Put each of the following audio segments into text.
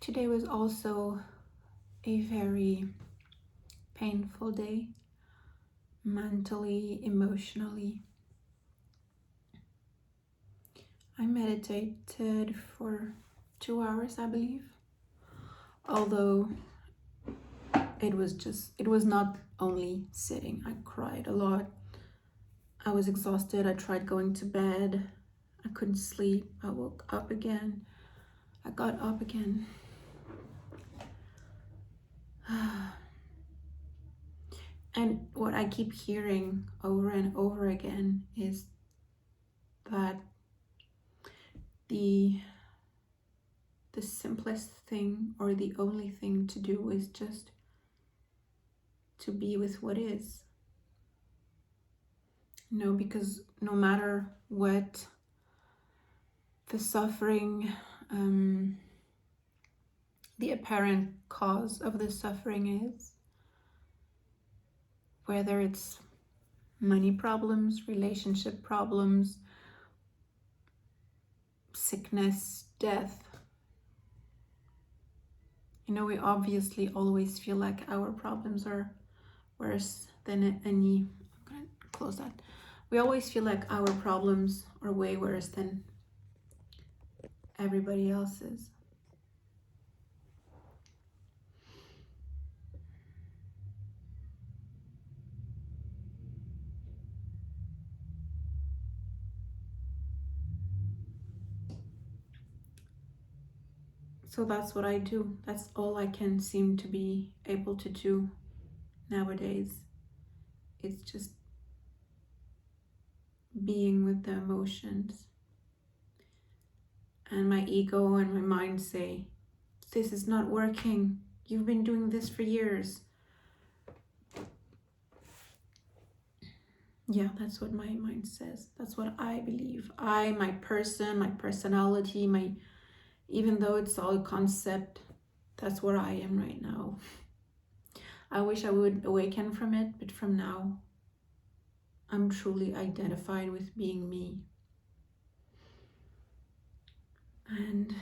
Today was also a very painful day, mentally, emotionally. I meditated for 2 hours, I believe. Although it was not only sitting. I cried a lot. I was exhausted. I tried going to bed. I couldn't sleep. I woke up again. I got up again. And what I keep hearing over and over again is that the simplest thing or the only thing to do is just to be with what is. No, because no matter what the suffering, the apparent cause of the suffering is, whether it's money problems, relationship problems, sickness, death, we obviously always feel like our problems are worse than any. I'm gonna close that. We always feel like our problems are way worse than everybody else's. So that's what I do. That's all I can seem to be able to do nowadays. It's just being with the emotions. And my ego and my mind say, this is not working. You've been doing this for years. Yeah, that's what my mind says. That's what I believe. My person, my personality, even though it's all a concept, that's where I am right now. I wish I would awaken from it, but from now, I'm truly identified with being me. And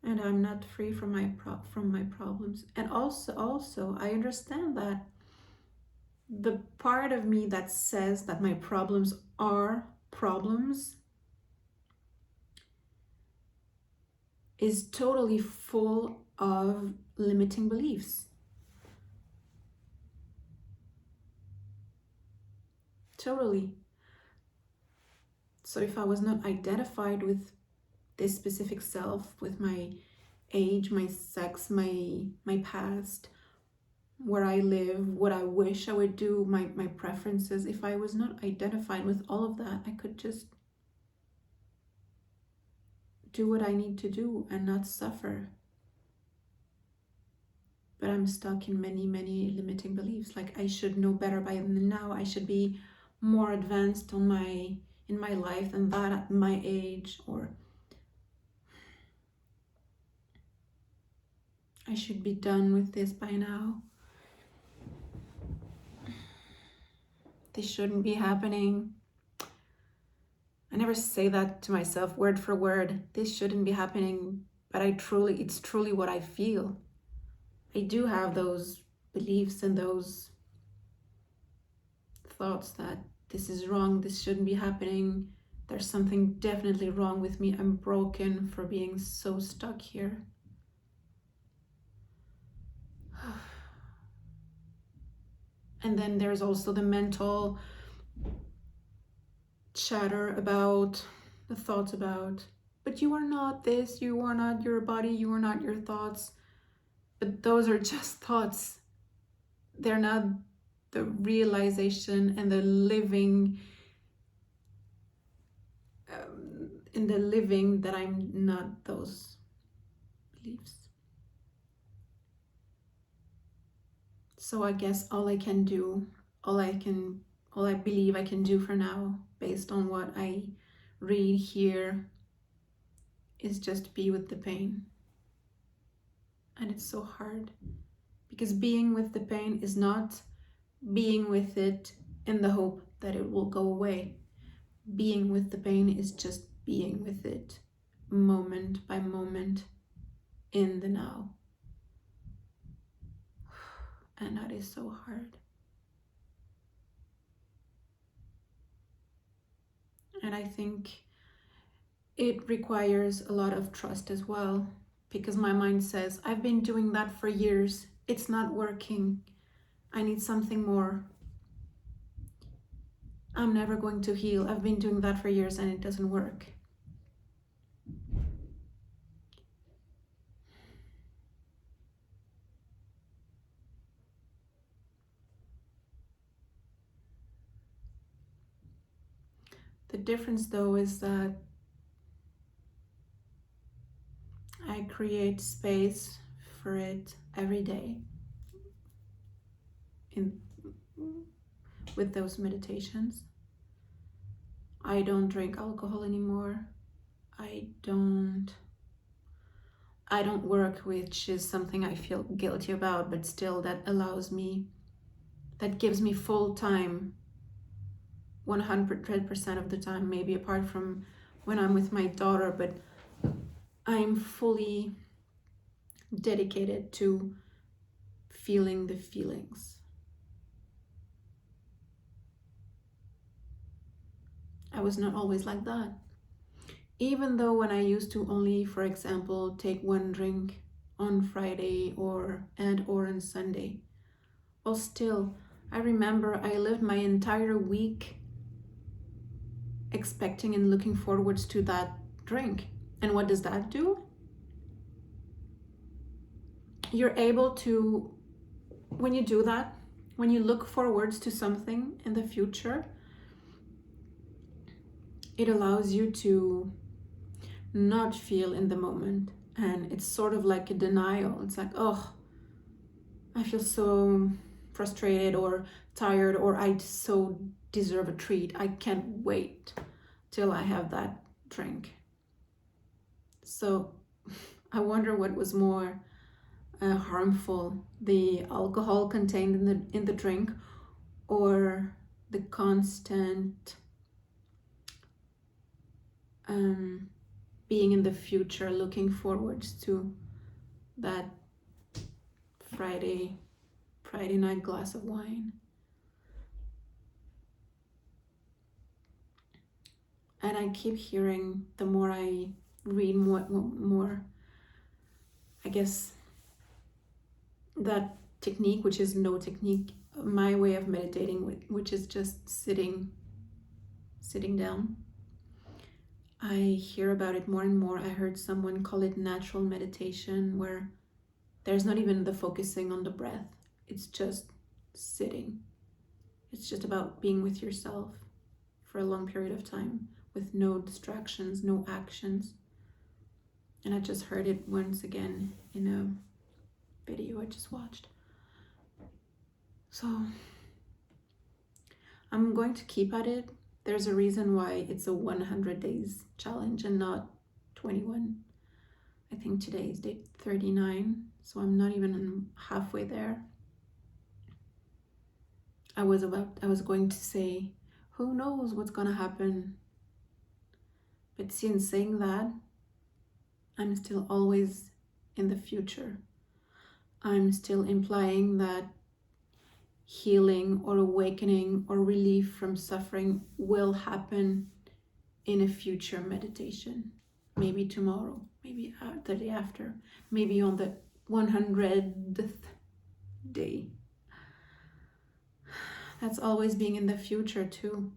I'm not free from my problems. And also I understand that the part of me that says that my problems are problems is totally full of limiting beliefs. Totally. So if I was not identified with this specific self, with my age, my sex, my past, where I live, what I wish I would do, my preferences, if I was not identified with all of that, I could just do what I need to do and not suffer. But I'm stuck in many limiting beliefs. Like, I should know better by now. I should be more advanced in my life than that at my age, or I should be done with this by now. This shouldn't be happening. I never say that to myself word for word. This shouldn't be happening, but it's truly what I feel. I do have those beliefs and those thoughts that this is wrong, this shouldn't be happening. There's something definitely wrong with me. I'm broken for being so stuck here. And then there's also the mental chatter about the thoughts about, but you are not this, you are not your body, you are not your thoughts. But those are just thoughts. They're not the realization and the living in the living that I'm not those beliefs. So I guess all I believe I can do for now, based on what I read here, is just be with the pain. And it's so hard, because being with the pain is not being with it in the hope that it will go away. Being with the pain is just being with it moment by moment in the now. And that is so hard. And I think it requires a lot of trust as well, because my mind says, I've been doing that for years. It's not working. I need something more. I'm never going to heal. I've been doing that for years and it doesn't work. The difference though is that I create space for it every day with those meditations. I don't drink alcohol anymore. I don't work, which is something I feel guilty about, but still that gives me full time 100% of the time, maybe apart from when I'm with my daughter, but I'm fully dedicated to feeling the feelings. I was not always like that. Even though when I used to only, for example, take one drink on Friday or on Sunday, well, still, I remember I lived my entire week expecting and looking forwards to that drink. And what does that do? You're able to, when you do that, when you look forwards to something in the future, it allows you to not feel in the moment. And it's sort of like a denial. It's like, oh, I feel so frustrated or tired, or I so deserve a treat. I can't wait till I have that drink. So I wonder what was more harmful, the alcohol contained in the drink, or the constant being in the future, looking forwards to that Friday night glass of wine. And I keep hearing, the more I read more, I guess that technique, which is no technique, my way of meditating, which is just sitting down. I hear about it more and more. I heard someone call it natural meditation, where there's not even the focusing on the breath. It's just sitting. It's just about being with yourself for a long period of time with no distractions, no actions. And I just heard it once again in a video I just watched. So I'm going to keep at it. There's a reason why it's a 100 days challenge and not 21. I think today is day 39, so I'm not even halfway there. I was going to say, who knows what's gonna happen? But since saying that, I'm still always in the future. I'm still implying that healing or awakening or relief from suffering will happen in a future meditation. Maybe tomorrow, maybe the day after, maybe on the 100th day. That's always being in the future too.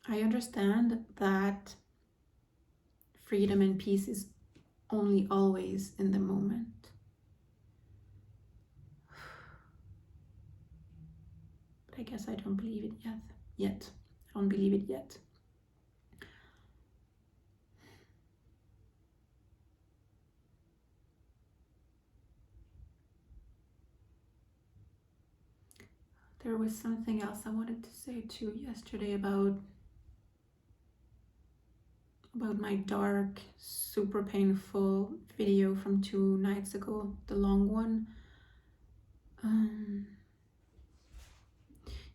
I understand that freedom and peace is only always in the moment. But I guess I don't believe it yet. I don't believe it yet. There was something else I wanted to say too yesterday about my dark, super painful video from 2 nights ago, the long one.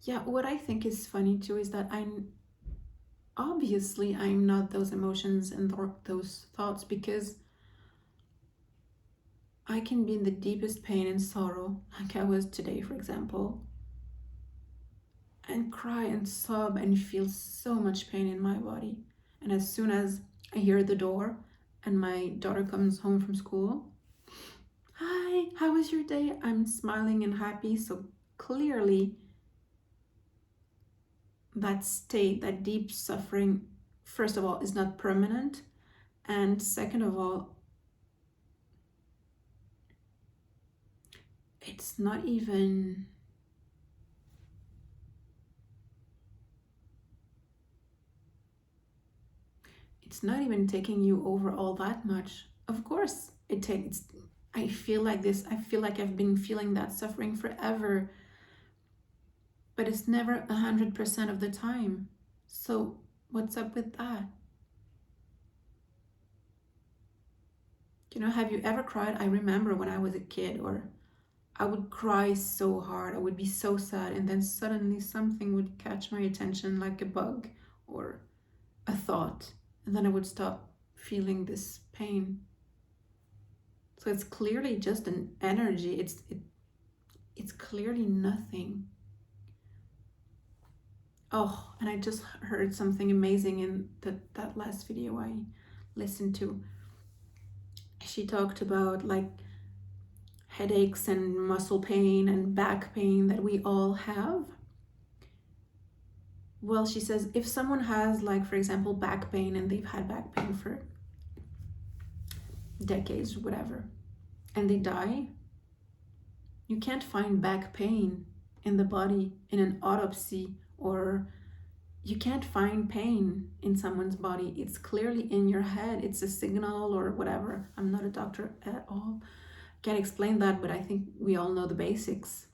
Yeah, what I think is funny too is that obviously I'm not those emotions and those thoughts, because I can be in the deepest pain and sorrow, like I was today, for example, and cry and sob and feel so much pain in my body. And as soon as I hear the door and my daughter comes home from school, "Hi, how was your day?" I'm smiling and happy. So clearly, that state, that deep suffering, first of all, is not permanent. And second of all, it's not even taking you over all that much. Of course, it takes. I feel like this. I feel like I've been feeling that suffering forever, but it's never 100% of the time. So what's up with that? Have you ever cried? I remember when I was a kid, or I would cry so hard, I would be so sad, and then suddenly something would catch my attention like a bug or a thought, and then I would stop feeling this pain. So it's clearly just an energy. It's clearly nothing. Oh, and I just heard something amazing in that last video I listened to. She talked about like headaches and muscle pain and back pain that we all have. Well, she says if someone has, like, for example, back pain, and they've had back pain for decades, whatever, and they die, you can't find back pain in the body in an autopsy, or you can't find pain in someone's body. It's clearly in your head. It's a signal or whatever. I'm not a doctor at all. Can't explain that, but I think we all know the basics.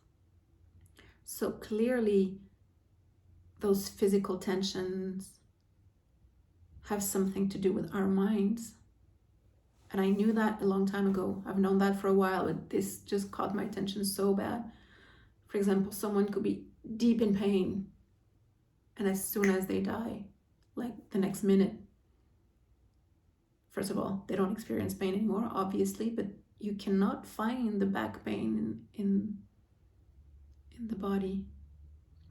So clearly, those physical tensions have something to do with our minds. And I knew that a long time ago. I've known that for a while, but this just caught my attention so bad. For example, someone could be deep in pain, and as soon as they die, like the next minute, first of all, they don't experience pain anymore, obviously, but you cannot find the back pain in the body.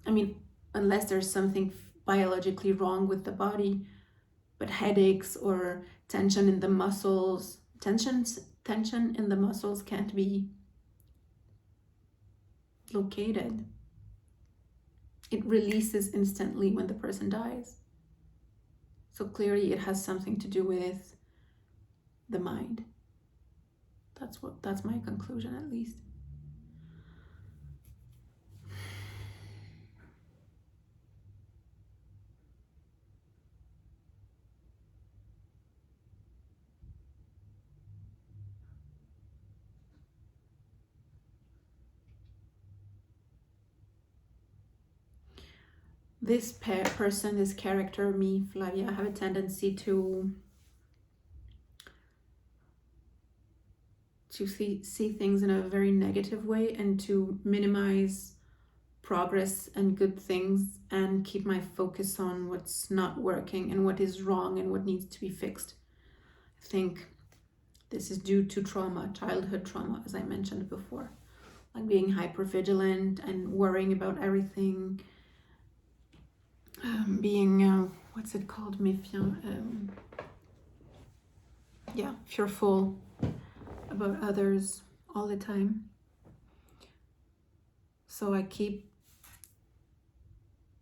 I mean, unless there's something biologically wrong with the body, but headaches or tension in the muscles, tension in the muscles can't be located. It releases instantly when the person dies. So clearly it has something to do with the mind. That's my conclusion, at least. This person, this character, me, Flavia, have a tendency to see things in a very negative way, and to minimize progress and good things, and keep my focus on what's not working and what is wrong and what needs to be fixed. I think this is due to trauma, childhood trauma, as I mentioned before, like being hypervigilant and worrying about everything, being what's it called, méfiant, fearful about others all the time. So I keep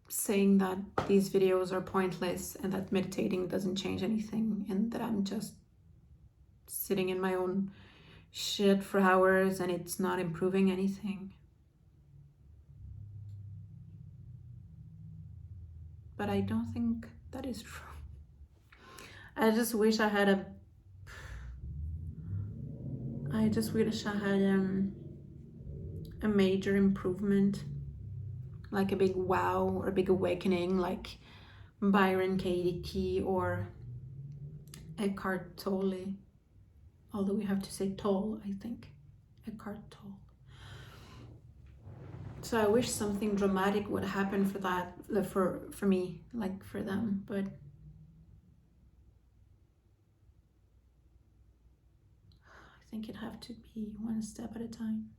saying that these videos are pointless, and that meditating doesn't change anything, and that I'm just sitting in my own shit for hours and it's not improving anything. But I don't think that is true. I just wish I had a major improvement, like a big wow or a big awakening, like Byron Katie or Eckhart Tolle. Although we have to say Tolle, I think. Eckhart Tolle. So I wish something dramatic would happen for that, for me, like for them, but I think it'd have to be one step at a time.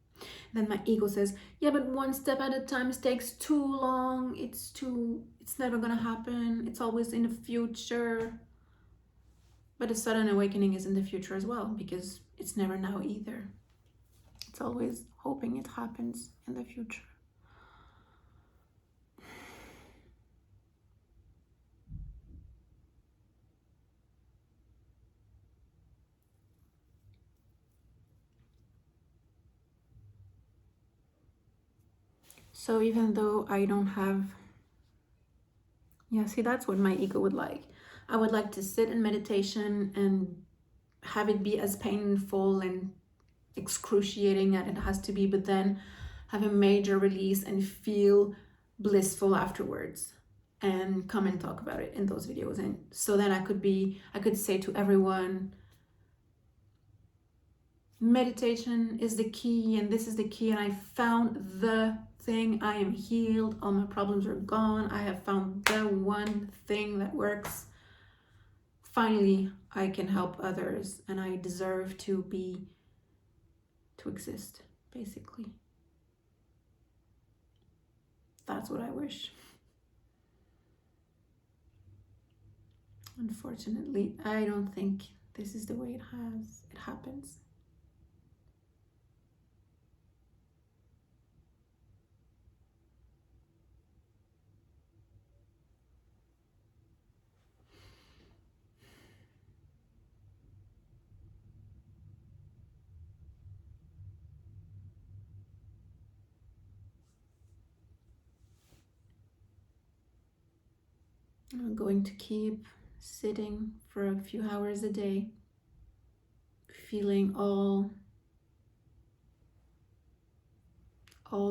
Then my ego says, yeah, but one step at a time takes too long. It's never gonna happen. It's always in the future. But a sudden awakening is in the future as well, because it's never now either. It's always hoping it happens in the future. So even though I don't have, yeah, see, that's what my ego would like. I would like to sit in meditation and have it be as painful and excruciating as it has to be, but then have a major release and feel blissful afterwards and come and talk about it in those videos. And so then I could say to everyone, meditation is the key and this is the key, and I found the thing, I am healed, all my problems are gone, I have found the one thing that works. Finally, I can help others and I deserve to exist, basically. That's what I wish. Unfortunately, I don't think this is the way it happens. I'm going to keep sitting for a few hours a day, feeling all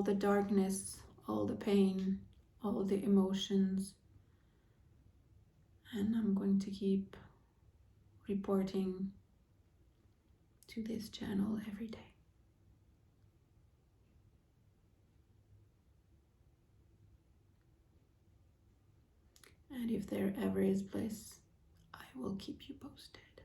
the darkness, all the pain, all the emotions, and I'm going to keep reporting to this channel every day. And if there ever is bliss, I will keep you posted.